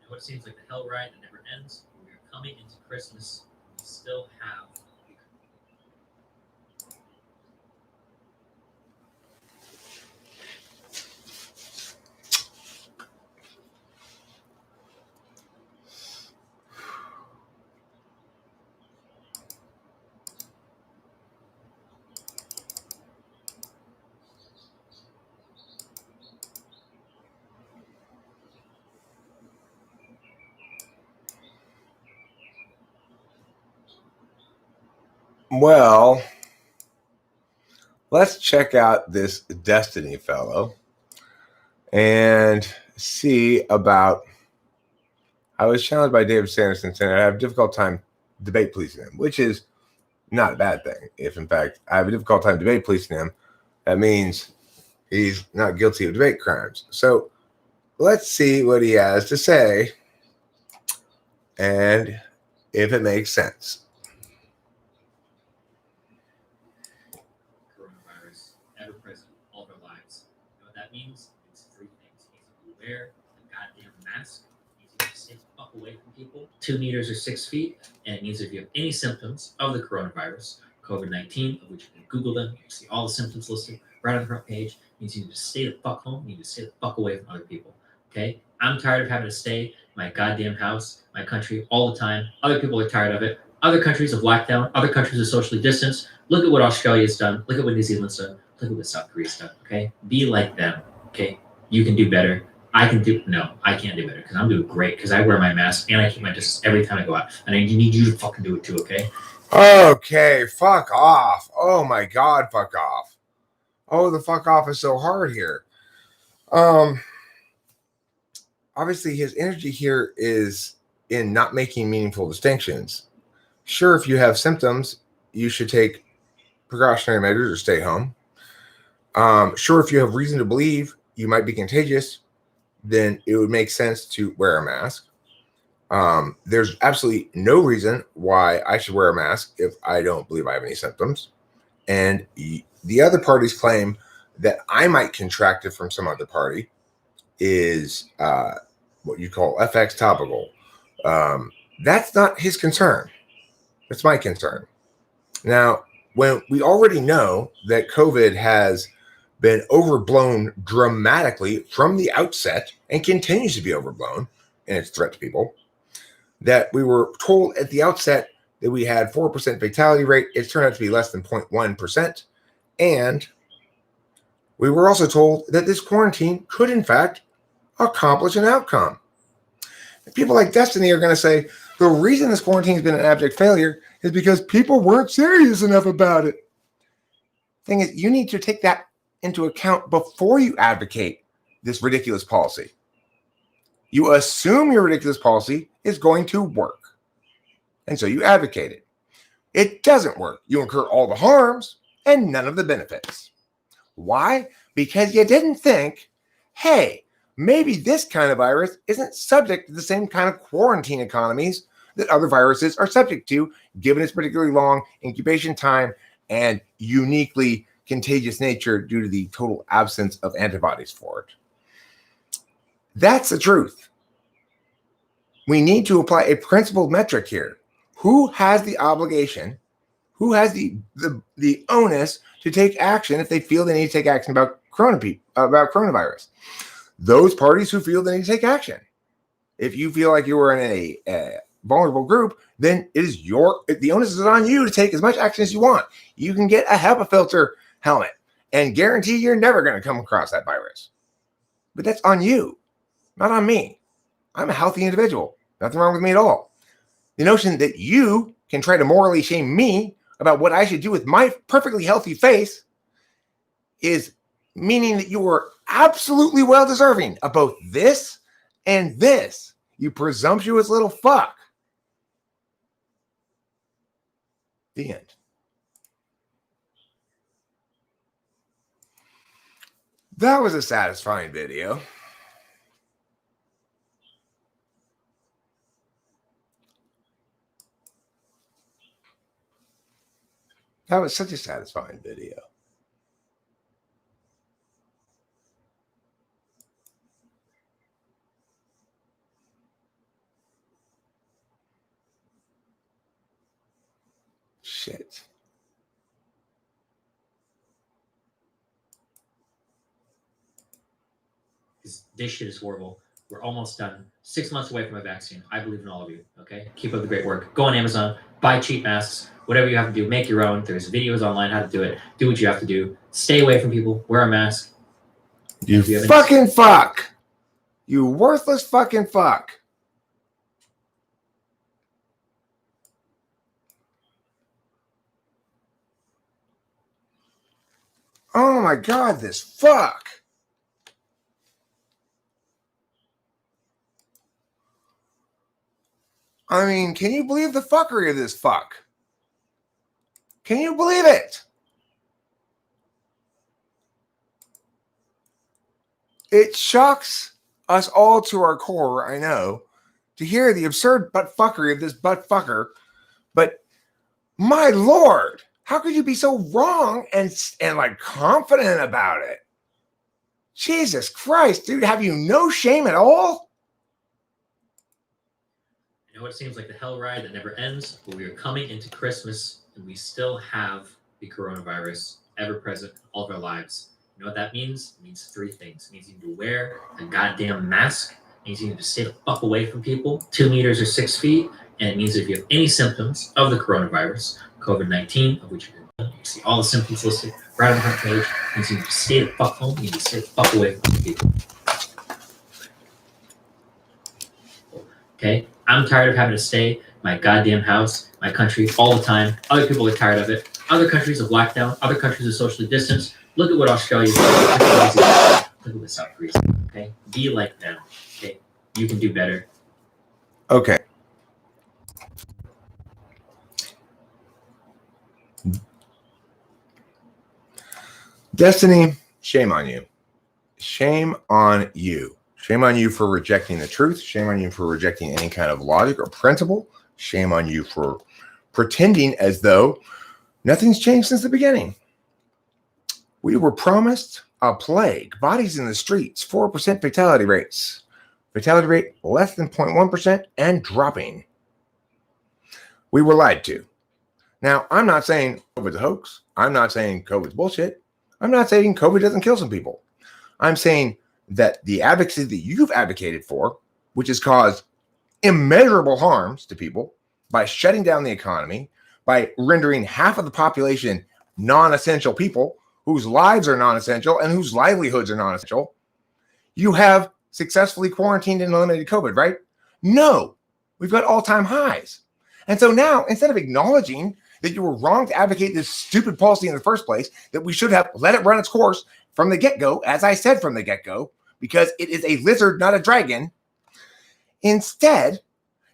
what seems like the hell ride that never ends. We are coming into Christmas. We still have. Well, let's check out this Destiny fellow and see about. I was challenged by David Sanderson saying I have a difficult time debate policing him, which is not a bad thing. If, in fact, I have a difficult time debate policing him, that means he's not guilty of debate crimes. So let's see what he has to say and if it makes sense. wear a goddamn mask. It means you need to stay the fuck away from people. 2 meters or 6 feet. And it means if you have any symptoms of the coronavirus, COVID-19, of which you can Google them, you can see all the symptoms listed right on the front page. It means you need to stay the fuck home. You need to stay the fuck away from other people. Okay? I'm tired of having to stay in my goddamn house, my country, all the time. Other people are tired of it. Other countries have locked down. Other countries are socially distanced. Look at what Australia's done. Look at what New Zealand's done. Look at what South Korea's done. Okay? Be like them. Okay? You can do better. I can't do better because I'm doing great because I wear my mask and I keep my distance every time I go out. And I need you to fucking do it too, okay? Okay, fuck off. Oh my God, fuck off. Oh, the fuck off is so hard here. Obviously his energy here is in not making meaningful distinctions. Sure, if you have symptoms, you should take precautionary measures or stay home. Sure, if you have reason to believe you might be contagious, then it would make sense to wear a mask. There's absolutely no reason why I should wear a mask if I don't believe I have any symptoms. And the other party's claim that I might contract it from some other party is what you call FX topical. That's not his concern. That's my concern. Now, when we already know that COVID has been overblown dramatically from the outset and continues to be overblown in its threat to people, that we were told at the outset that we had 4% fatality rate. It's turned out to be less than 0.1%. And we were also told that this quarantine could, in fact, accomplish an outcome. People like Destiny are going to say, the reason this quarantine has been an abject failure is because people weren't serious enough about it. Thing is, you need to take that into account before you advocate this ridiculous policy. You assume your ridiculous policy is going to work. And so you advocate it. It doesn't work. You incur all the harms and none of the benefits. Why? Because you didn't think, hey, maybe this kind of virus isn't subject to the same kind of quarantine economies that other viruses are subject to, given its particularly long incubation time and uniquely contagious nature due to the total absence of antibodies for it. That's the truth. We need to apply a principled metric here. Who has the obligation? Who has the onus to take action if they feel they need to take action about coronavirus? Those parties who feel they need to take action. If you feel like you were in a vulnerable group, then the onus is on you to take as much action as you want. You can get a HEPA filter helmet and guarantee you're never going to come across that virus. But that's on you, not on me. I'm a healthy individual. Nothing wrong with me at all. The notion that you can try to morally shame me about what I should do with my perfectly healthy face is meaning that you are absolutely well deserving of both this and this, you presumptuous little fuck. The end. That was a satisfying video. That was such a satisfying video. Shit. This shit is horrible. We're almost done. 6 months away from a vaccine. I believe in all of you. Okay? Keep up the great work. Go on Amazon. Buy cheap masks. Whatever you have to do. Make your own. There's videos online how to do it. Do what you have to do. Stay away from people. Wear a mask. You fucking fuck. You worthless fucking fuck. Oh my God, this fuck. I mean, can you believe the fuckery of this fuck? Can you believe it? It shocks us all to our core, I know, to hear the absurd butt fuckery of this butt fucker. But my Lord, how could you be so wrong and like confident about it? Jesus Christ, dude, have you no shame at all? I know it seems like the hell ride that never ends, but we are coming into Christmas and we still have the coronavirus ever present in all of our lives. You know what that means? It means three things. It means you need to wear a goddamn mask. It means you need to stay the fuck away from people, 2 meters or 6 feet. And it means if you have any symptoms of the coronavirus, COVID-19, of which you see all the symptoms listed right on the front page, it means you need to stay the fuck home. You need to stay the fuck away from people. Okay? I'm tired of having to stay in my goddamn house, my country, all the time. Other people are tired of it. Other countries have locked down. Other countries are socially distanced. Look at what Australia's doing. Look at what South Korea's doing. Okay? Be like them. Okay? You can do better. Okay. Destiny, shame on you. Shame on you. Shame on you for rejecting the truth. Shame on you for rejecting any kind of logic or principle. Shame on you for pretending as though nothing's changed since the beginning. We were promised a plague, bodies in the streets, 4% fatality rates. Fatality rate less than 0.1% and dropping. We were lied to. Now, I'm not saying COVID's a hoax. I'm not saying COVID's bullshit. I'm not saying COVID doesn't kill some people. I'm saying that the advocacy that you've advocated for, which has caused immeasurable harms to people by shutting down the economy, by rendering half of the population non-essential people whose lives are non-essential and whose livelihoods are non-essential, you have successfully quarantined and eliminated COVID, right? No, we've got all-time highs. And so now, instead of acknowledging that you were wrong to advocate this stupid policy in the first place, that we should have let it run its course from the get-go, as I said from the get-go, because it is a lizard, not a dragon. Instead,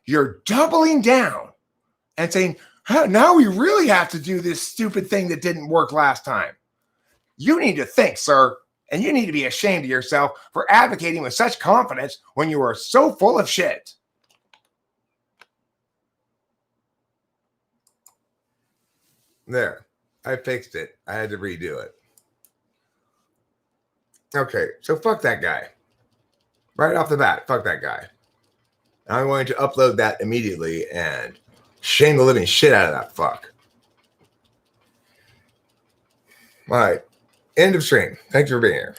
you're doubling down and saying, now we really have to do this stupid thing that didn't work last time. You need to think, sir, and you need to be ashamed of yourself for advocating with such confidence when you are so full of shit. There, I fixed it. I had to redo it. Okay, so fuck that guy. Right off the bat, fuck that guy. I'm going to upload that immediately and shame the living shit out of that fuck. All right, end of stream. Thanks for being here.